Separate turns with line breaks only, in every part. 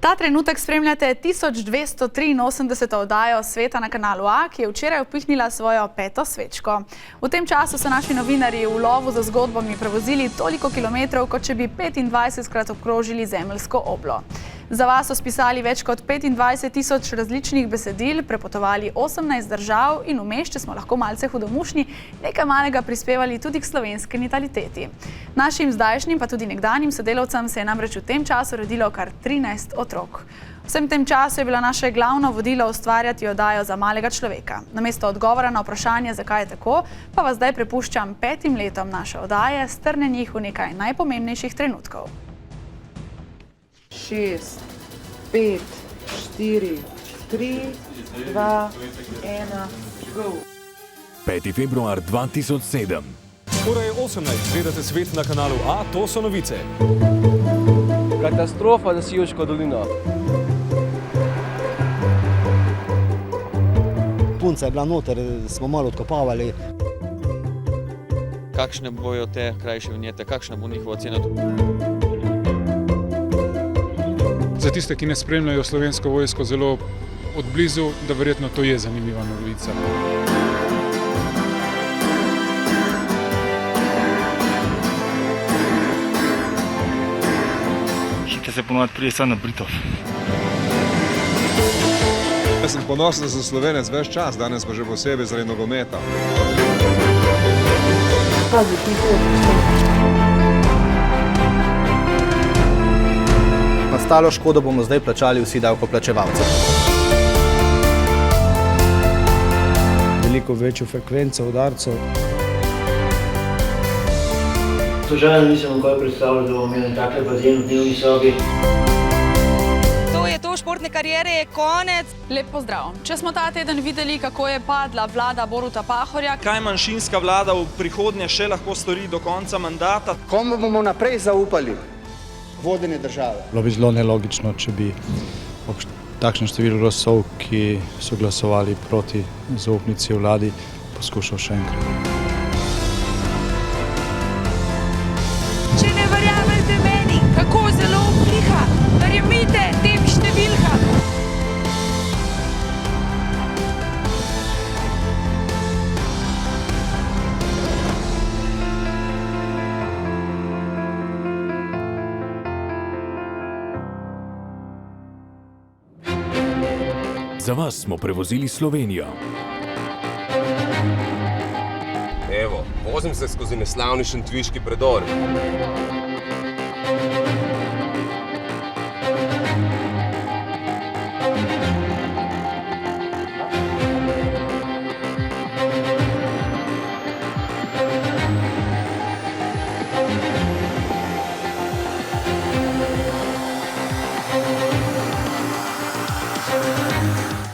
Ta trenutek spremljate 1283. oddajo Sveta na kanalu A, ki je včeraj upihnila svojo 5. svečko. V tem času so naši novinarji v lovu za zgodbami prevozili toliko kilometrov, kot če bi 25-krat obkrožili zemeljsko oblo. Za vas so spisali več kot 25.000 različnih besedil, prepotovali 18 držav in vmes, če smo lahko malce hudomušni, nekaj malega prispevali tudi k slovenski nataliteti. Našim zdajšnjim, pa tudi nekdanjim sodelavcem se je namreč v tem času rodilo kar 13 otrok. Vsem tem času je bila naše glavno vodilo ustvarjati oddajo za malega človeka. Namesto odgovora na vprašanje, zakaj je tako, pa vas zdaj prepuščam 5 letom naše oddaje, strnjenih v nekaj najpomembnejših trenutkov.
6, 5, 4, 3, 2, 1, go!
5. februar 2007.
Ura je 18, gledate Svet na kanalu A, to so novice.
Katastrofa za Sijoško dolino.
Punca je bila noter, smo malo odkopavali.
Kakšne bojo te krajše vinjete, kakšna bo njihova cena?
Za tiste, ki ne spremljajo slovensko vojsko zelo odblizu, da verjetno to je zanimiva novica.
Šite se ponovati prije sam na Britov.
Jaz sem ponosen za Slovenec ves čas, danes pa že posebej zaradi nogometa.
Nastalo škodo bomo zdaj plačali vsi davkoplačevalci.
Veliko večjo frekvenco udarcev.
Slučajno nisem nikoli predstavljal, da bomo imeli takle bazen v dnevni sobi.
To je to, športne kariere je konec.
Lep pozdrav. Če smo ta teden videli, kako je padla vlada Boruta Pahorja,
kaj manjšinska vlada v prihodnje še lahko stori do konca mandata?
Komu bomo naprej zaupali vodenje države?
Bilo bi zelo nelogično, če bi ob takšnem številu glasov, ki so glasovali proti zaupnici vladi, poskušal še enkrat.
Če ne verjamete meni, kako zelo vpliha, verjemite tem številkam.
Za vas smo prevozili Slovenijo.
Evo, vozim se skozi neslavni Šentviški predor.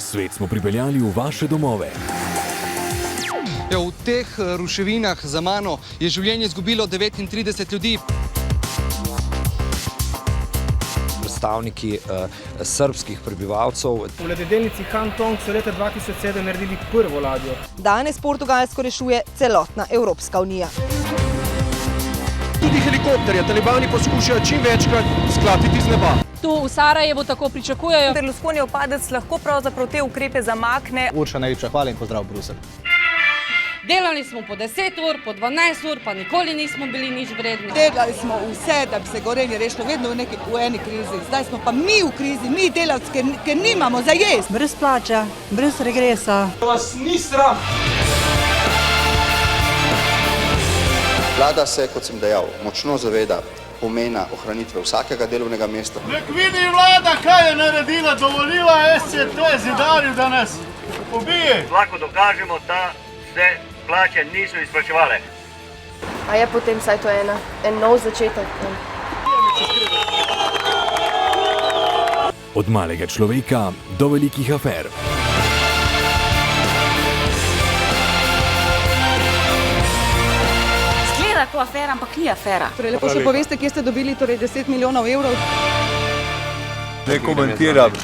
Svet smo pripeljali v vaše domove.
V teh ruševinah za mano je življenje izgubilo 39 ljudi.
Predstavniki srbskih prebivalcev.
V ladjedelnici Hantong so leta 2007 naredili prvo ladjo.
Danes Portugalsko rešuje celotna Evropska unija.
Tudi helikopterje talibani poskušajo čim večkrat sklatiti z neba.
Tu v Sarajevu tako pričakujejo.
Berlusconijev padec lahko pravzaprav te ukrepe zamakne.
Urša, najlepša hvala in pozdrav Bruselj.
Delali smo po 10 ur, po 12 ur, pa nikoli nismo bili nič vredni.
Delali smo vse, da bi se Gorenje rešilo, vedno v eni krizi. Zdaj smo pa mi v krizi, mi delavci, ker nimamo za jesti.
Brez plača, brez regresa.
Vas ni sram!
Vlada se, kot sem dejal, močno zaveda pomena ohranitve vsakega delovnega mesta.
Nek vidi vlada, kaj je naredila, dovolila SCT Zidarju, da nas pobije.
Lahko dokažemo, da se plače niso izplačevale.
A je potem saj to en nov začetek?
Od malega človeka do velikih afer.
Ko afera, ampak ni afera.
Torej, lepo še poveste, kje ste dobili 10 milijonov evrov?
Ne komentiram.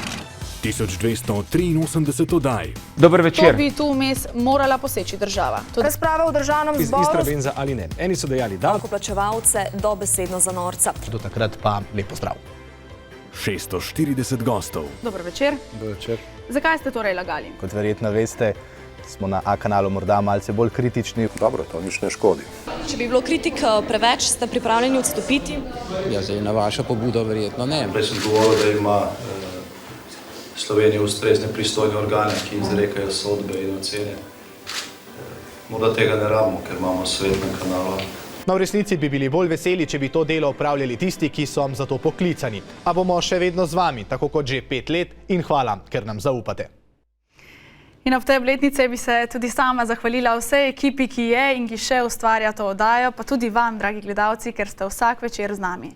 1283 oddaj.
Dober večer. To bi tu vmes morala poseči država.
Razprava v državnem zboru.
Iz Istrabenza ali ne. Eni so dejali da.
Plačevalce dobesedno za norca.
Do takrat pa lep pozdrav.
640 gostov.
Dober večer.
Dober večer.
Zakaj ste torej lagali?
Kot verjetno veste, smo na A kanalu morda malce bolj kritični.
Dobro, to nič ne škodi.
Če bi bilo kritik preveč, ste pripravljeni odstopiti?
Ja, zdaj na vašo pobudo verjetno ne.
Prej sem govoril, da ima Slovenija ustrezne pristojne organe, ki izrekajo sodbe in ocene. Morda tega ne rabimo, ker imamo svet na kanalu.
No, v resnici bi bili bolj veseli, če bi to delo opravljali tisti, ki so za to poklicani. A bomo še vedno z vami, tako kot že 5 let, in hvala, ker nam zaupate.
In ob tej obletnici bi se tudi sama zahvalila vsej ekipi, ki je in ki še ustvarja to oddajo, pa tudi vam, dragi gledalci, ker ste vsak večer z nami.